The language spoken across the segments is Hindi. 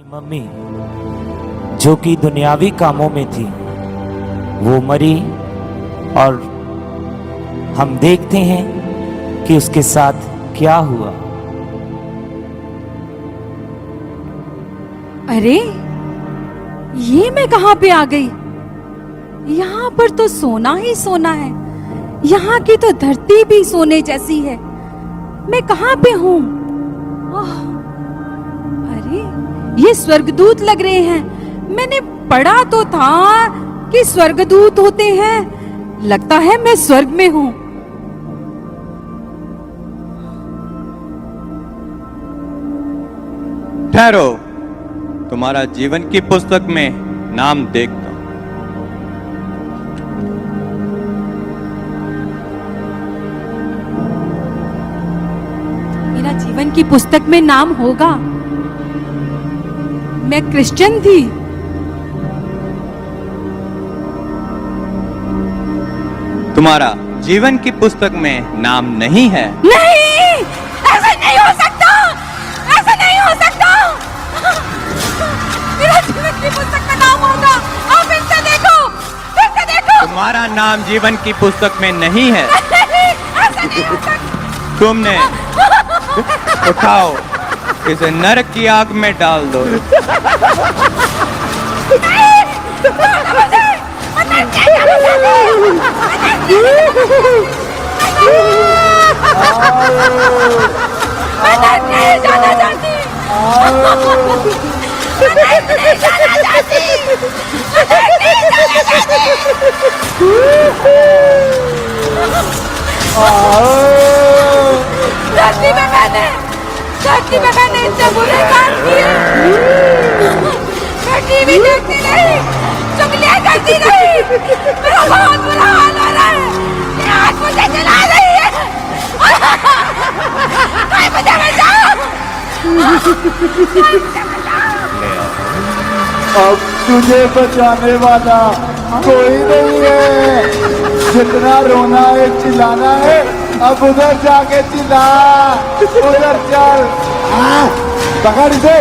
मम्मी जो कि दुनियावी कामों में थी वो मरी और हम देखते हैं कि उसके साथ क्या हुआ। अरे ये मैं कहां पे आ गई? यहाँ पर तो सोना ही सोना है। यहाँ की तो धरती भी सोने जैसी है। मैं कहां पे हूँ? अरे ये स्वर्गदूत लग रहे हैं। मैंने पढ़ा तो था कि स्वर्गदूत होते हैं। लगता है मैं स्वर्ग में हूँ। ठहरो, तुम्हारा जीवन की पुस्तक में नाम देखता हूं। मेरा जीवन की पुस्तक में नाम होगा। मैं क्रिश्चियन थी। तुम्हारा जीवन की पुस्तक में नाम नहीं है। नहीं, ऐसा नहीं हो सकता। ऐसा नहीं हो सकता। मेरा जीवन की पुस्तक में नाम होगा। आप फिर से देखो, फिर से देखो। तुम्हारा नाम जीवन की पुस्तक में नहीं है। नहीं, ऐसा नहीं हो सकता। तुमने उठाओ, इसे नरक की आग में डाल दो। मैं नहीं जाना चाहती। मैं नहीं जाना चाहती। मैं नहीं जाना चाहती। धरती में मैंने इतने बुरे काम किए। मैं टीवी देखती नहीं, चुगलियां करती नहीं। मेरा बहुत बुरा हाल हो रहा है। ये आग मुझे जला रही है। कोई मुझे बचाओ। अब तुझे बचाने वाला कोई नहीं है। जितना रोना है चिल्लाना है, अब उधर जाके चिल्ला। उधर चल, पकड़ इसे।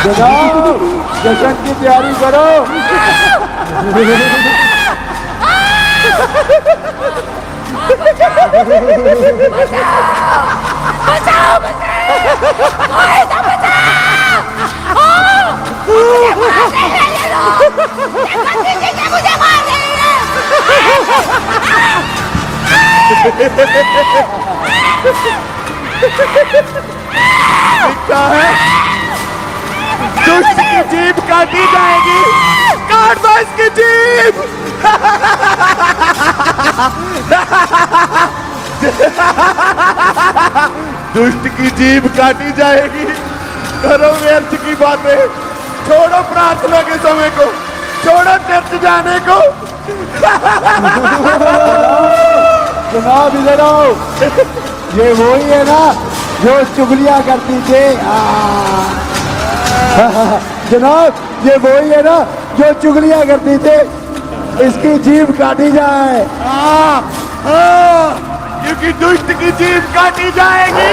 जगाओ, जश्न की तैयारी करो। दिखता है दुष्ट की जीभ काटी जाएगी। काट दो इसकी जीभ। दुष्ट की जीभ काटी जाएगी। करो व्यर्थ की बातें, छोड़ो प्रार्थना के समय को, छोड़ो चर्च जाने को। जनाब इधर आओ। ये वही है ना जो चुगलियां करती थी। जनाब ये वही है ना जो चुगलियां करती थे। इसकी जीभ काटी जाए। क्योंकि दुष्ट की जीभ काटी जाएगी।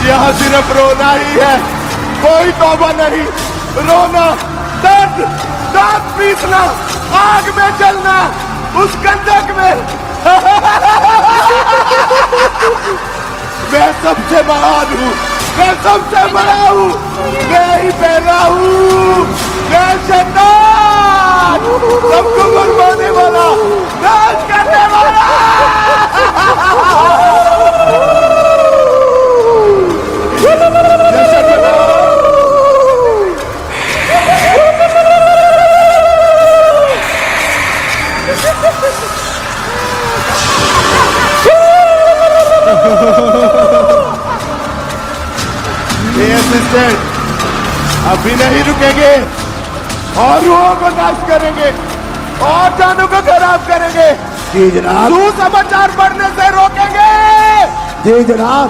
यहाँ सिर्फ रोना ही है, कोई तौबा नहीं। रोना, दर्द, दांत पीसना, आग में जलना, उस गंधक में। मैं सबसे महान हूँ, मैं सबसे बड़ा हूँ, मैं ही पहला हूँ। मैं शैतान, सबको बरबाने वाला, नाश करने वाला। असिस्टेंट अभी नहीं रुकेंगे और रूहों को नाश करेंगे और जानों को खराब करेंगे। जी जनाब। सुसमाचार बढ़ने से रोकेंगे। जी जनाब।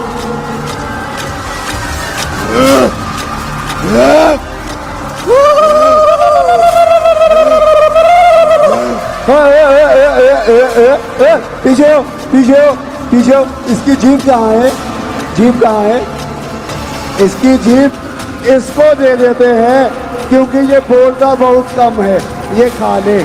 पीछे हो, पीछे हो, पीछे हो। इसकी जीप कहाँ है? जीप कहाँ है? इसकी जीप इसको दे देते हैं क्योंकि ये बोलता बहुत कम है, ये खा ले।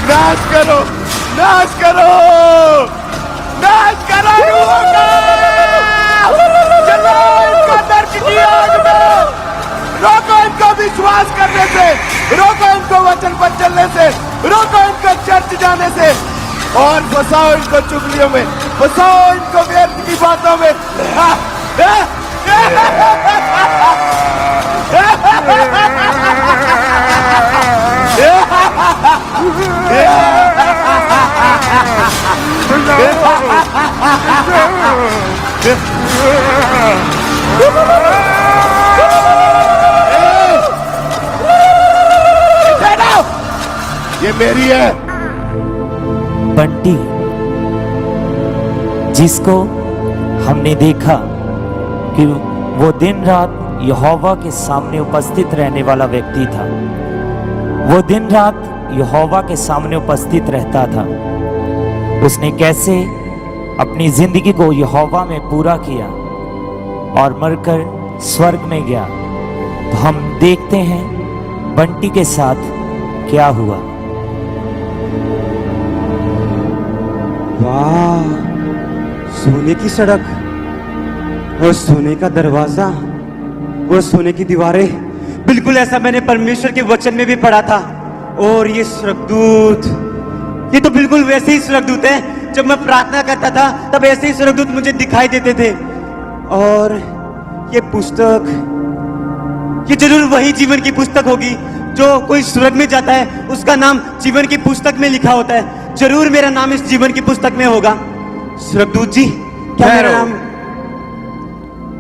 नाश करो, नाश करो, नाश करो रूहों का। चलो इनको नर्क की आग में, रोको इनको विश्वास करने से, रोको इनको वचन पर चलने से, रोको इनको चर्च जाने से और फंसाओ इनको चुगलियों में, फंसाओ इनको व्यर्थ की बातों में। ये मेरी है। बंटी, जिसको हमने देखा कि वो दिन रात यहोवा के सामने उपस्थित रहने वाला व्यक्ति था, वो दिन रात यहोवा के सामने उपस्थित रहता था, उसने कैसे अपनी जिंदगी को यहोवा में पूरा किया और मरकर स्वर्ग में गया। तो हम देखते हैं बंटी के साथ क्या हुआ। वाह, सोने की सड़क और सोने का दरवाजा और सोने की दीवारें, बिल्कुल ऐसा मैंने परमेश्वर के वचन में भी पढ़ा था। और ये स्वर्गदूत, ये तो बिल्कुल वैसे ही स्वर्गदूत हैं जब मैं प्रार्थना करता था तब ऐसे ही स्वर्गदूत मुझे दिखाई देते थे। और ये पुस्तक, ये जरूर वही जीवन की पुस्तक होगी जो कोई स्वर्ग में जाता है उसका नाम जीवन की पुस्तक में लिखा होता है। जरूर मेरा नाम इस जीवन की पुस्तक में होगा। स्वर्गदूत जी, क्या मेरा नाम?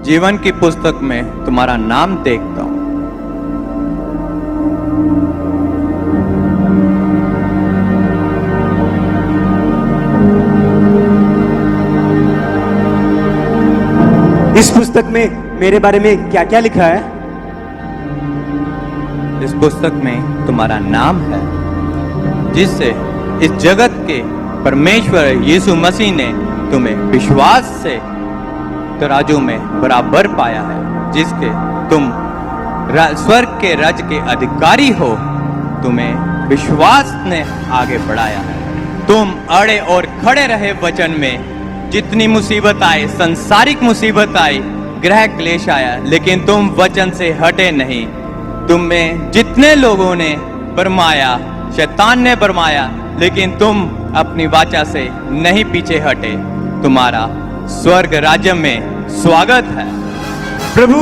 जीवन की पुस्तक में तुम्हारा नाम देखता हूं। इस पुस्तक में मेरे बारे में क्या क्या लिखा है? इस पुस्तक में तुम्हारा नाम है, जिससे इस जगत के परमेश्वर यीशु मसीह ने तुम्हें विश्वास से तराजू में बराबर पाया है, जिसके तुम स्वर्ग के राज्य के अधिकारी हो। तुम्हें विश्वास ने आगे बढ़ाया है। तुम अड़े और खड़े रहे वचन में। जितनी मुसीबत आए, संसारिक मुसीबत आई, ग्रह क्लेश आया, लेकिन तुम वचन से हटे नहीं। तुम में जितने लोगों ने बरमाया, शैतान ने बरमाया, लेकिन तुम अपनी वाचा से नहीं पीछे हटे। तुम्हारा स्वर्ग राज्य में स्वागत है। प्रभु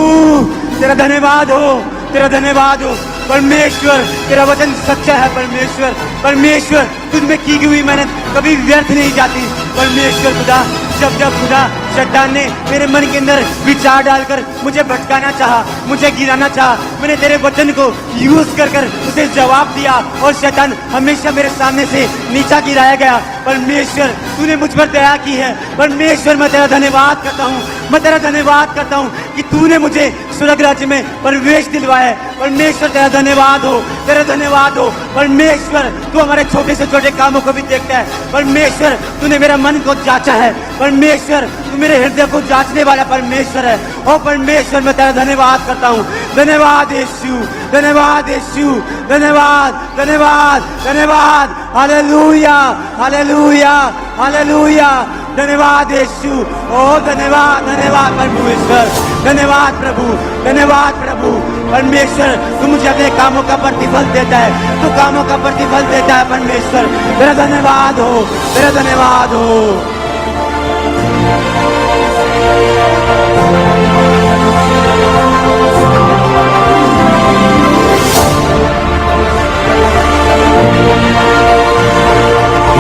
तेरा धन्यवाद हो, तेरा धन्यवाद हो। परमेश्वर तेरा वचन सच्चा है। परमेश्वर, परमेश्वर तुझ में की हुई मेहनत कभी व्यर्थ नहीं जाती। परमेश्वर खुदा, जब जब खुदा शैतान ने मेरे मन के अंदर विचार डालकर मुझे भटकाना चाहा, मुझे गिराना चाहा, मैंने तेरे वचन को यूज कर कर उसे जवाब दिया और शैतान हमेशा मेरे सामने से नीचा गिराया गया। परमेश्वर तूने मुझ पर दया की है। परमेश्वर मैं तेरा धन्यवाद करता हूँ, मैं तेरा धन्यवाद करता हूँ कि तूने मुझे स्वर्ग राज्य में प्रवेश दिलवाया है। परमेश्वर तेरा धन्यवाद हो, तेरा धन्यवाद हो। परमेश्वर तू हमारे छोटे से छोटे कामों को भी देखता है। परमेश्वर तूने मेरा मन को जांचा है। परमेश्वर तू मेरे हृदय को जांचने वाला परमेश्वर है। ओ परमेश्वर मैं तेरा धन्यवाद करता हूँ। धन्यवाद यीशु, धन्यवाद यीशु, धन्यवाद, धन्यवाद, धन्यवाद। Hallelujah, hallelujah, hallelujah. धन्यवाद यीशु। ओ धन्यवाद, धन्यवाद प्रभु ईश्वर, धन्यवाद प्रभु, धन्यवाद प्रभु। परमेश्वर तू मुझे अपने कामों का प्रतिफल देता है, तू कामों का प्रतिफल देता है। परमेश्वर तेरा धन्यवाद हो, तेरा धन्यवाद हो।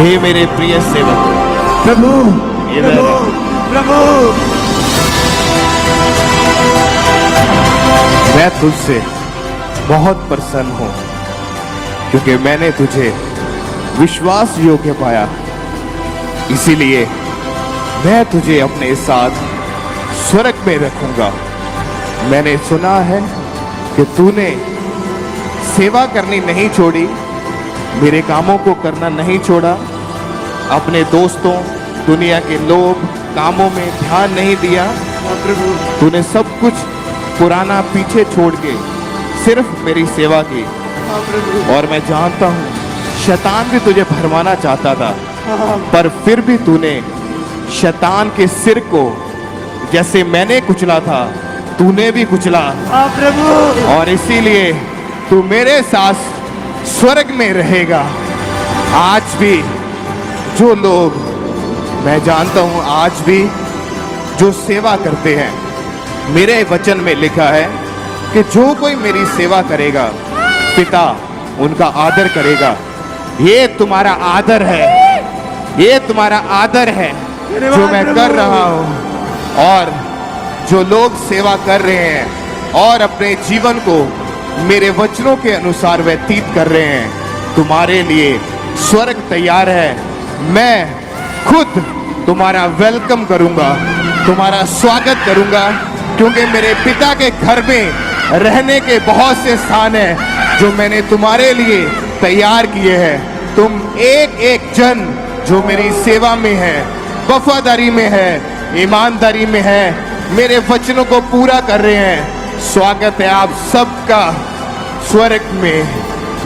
हे मेरे प्रिय सेवक, प्रभु इधर प्रभु आ। प्रभु मैं तुझसे बहुत प्रसन्न हूं, क्योंकि मैंने तुझे विश्वास योग्य पाया। इसीलिए मैं तुझे अपने साथ स्वर्ग में रखूंगा। मैंने सुना है कि तूने सेवा करनी नहीं छोड़ी, मेरे कामों को करना नहीं छोड़ा, अपने दोस्तों, दुनिया के लोभ, कामों में ध्यान नहीं दिया। हाँ प्रभु, तूने सब कुछ पुराना पीछे छोड़ के सिर्फ मेरी सेवा की। हाँ प्रभु, और मैं जानता हूँ शैतान भी तुझे भरमाना चाहता था, हाँ पर फिर भी तूने शैतान के सिर को जैसे मैंने कुचला था, तूने भी कुचला। हाँ प्रभु, और इसीलिए तू मेरे साथ स्वर्ग में रहेगा। आज भी जो लोग, मैं जानता हूं आज भी जो सेवा करते हैं, मेरे वचन में लिखा है कि जो कोई मेरी सेवा करेगा, पिता उनका आदर करेगा। ये तुम्हारा आदर है, ये तुम्हारा आदर है जो मैं कर रहा हूं। और जो लोग सेवा कर रहे हैं और अपने जीवन को मेरे वचनों के अनुसार व्यतीत कर रहे हैं, तुम्हारे लिए स्वर्ग तैयार है। मैं खुद तुम्हारा वेलकम करूंगा, तुम्हारा स्वागत करूंगा, क्योंकि मेरे पिता के घर में रहने के बहुत से स्थान हैं जो मैंने तुम्हारे लिए तैयार किए हैं। तुम एक एक जन जो मेरी सेवा में है, वफादारी में है, ईमानदारी में है, मेरे वचनों को पूरा कर रहे हैं, स्वागत है आप सबका स्वर्ग में,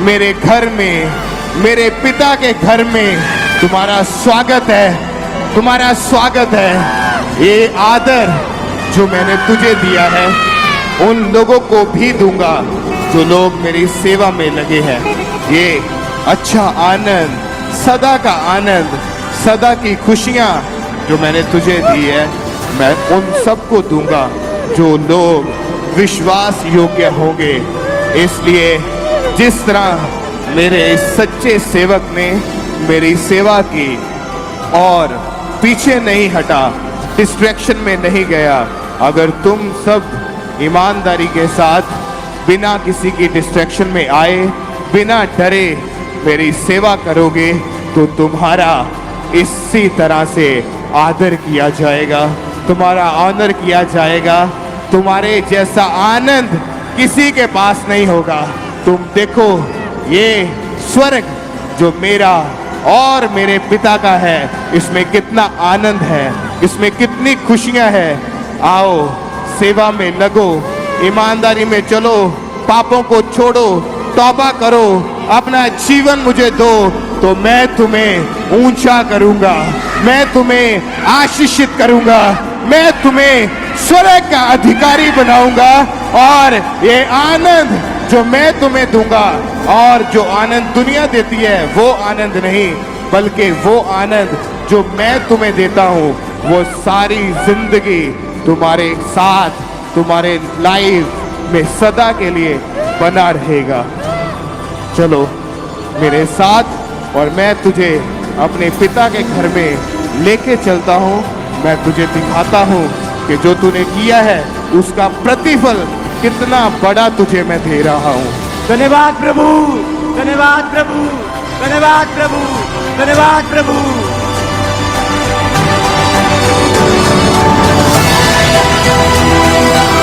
मेरे घर में, मेरे पिता के घर में। तुम्हारा स्वागत है, तुम्हारा स्वागत है। ये आदर जो मैंने तुझे दिया है, उन लोगों को भी दूंगा जो लोग मेरी सेवा में लगे हैं। ये अच्छा आनंद, सदा का आनंद, सदा की खुशियां जो मैंने तुझे दी है, मैं उन सबको दूंगा जो लोग विश्वास योग्य होंगे। इसलिए जिस तरह मेरे इस सच्चे सेवक ने मेरी सेवा की और पीछे नहीं हटा, डिस्ट्रैक्शन में नहीं गया, अगर तुम सब ईमानदारी के साथ बिना किसी की डिस्ट्रैक्शन में आए, बिना डरे मेरी सेवा करोगे, तो तुम्हारा इसी तरह से आदर किया जाएगा, तुम्हारा ऑनर किया जाएगा। तुम्हारे जैसा आनंद किसी के पास नहीं होगा। तुम देखो ये स्वर्ग जो मेरा और मेरे पिता का है, इसमें कितना आनंद है, इसमें कितनी खुशियां हैं। आओ सेवा में लगो, ईमानदारी में चलो, पापों को छोड़ो, तौबा करो, अपना जीवन मुझे दो, तो मैं तुम्हें ऊंचा करूंगा, मैं तुम्हें आशीषित करूंगा, मैं तुम्हें स्वर्ग का अधिकारी बनाऊंगा। और ये आनंद जो मैं तुम्हें दूंगा, और जो आनंद दुनिया देती है वो आनंद नहीं, बल्कि वो आनंद जो मैं तुम्हें देता हूँ, वो सारी जिंदगी तुम्हारे साथ, तुम्हारे लाइफ में सदा के लिए बना रहेगा। चलो मेरे साथ, और मैं तुझे अपने पिता के घर में लेके चलता हूँ। मैं तुझे दिखाता हूँ कि जो तूने किया है उसका प्रतिफल कितना बड़ा तुझे मैं दे रहा हूँ। धन्यवाद प्रभु, धन्यवाद प्रभु, धन्यवाद प्रभु, धन्यवाद प्रभु।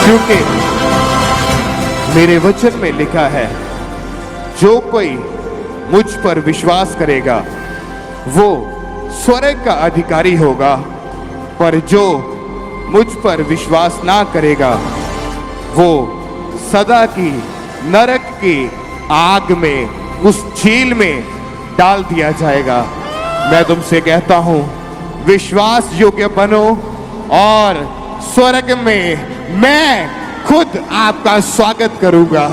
क्योंकि मेरे वचन में लिखा है, जो कोई मुझ पर विश्वास करेगा वो स्वर्ग का अधिकारी होगा, पर जो मुझ पर विश्वास ना करेगा वो सदा की नरक की आग में, उस झील में डाल दिया जाएगा। मैं तुमसे कहता हूं, विश्वास योग्य बनो और स्वर्ग में मैं खुद आपका स्वागत करूंगा।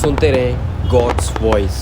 सुनते रहें गॉड्स वॉइस।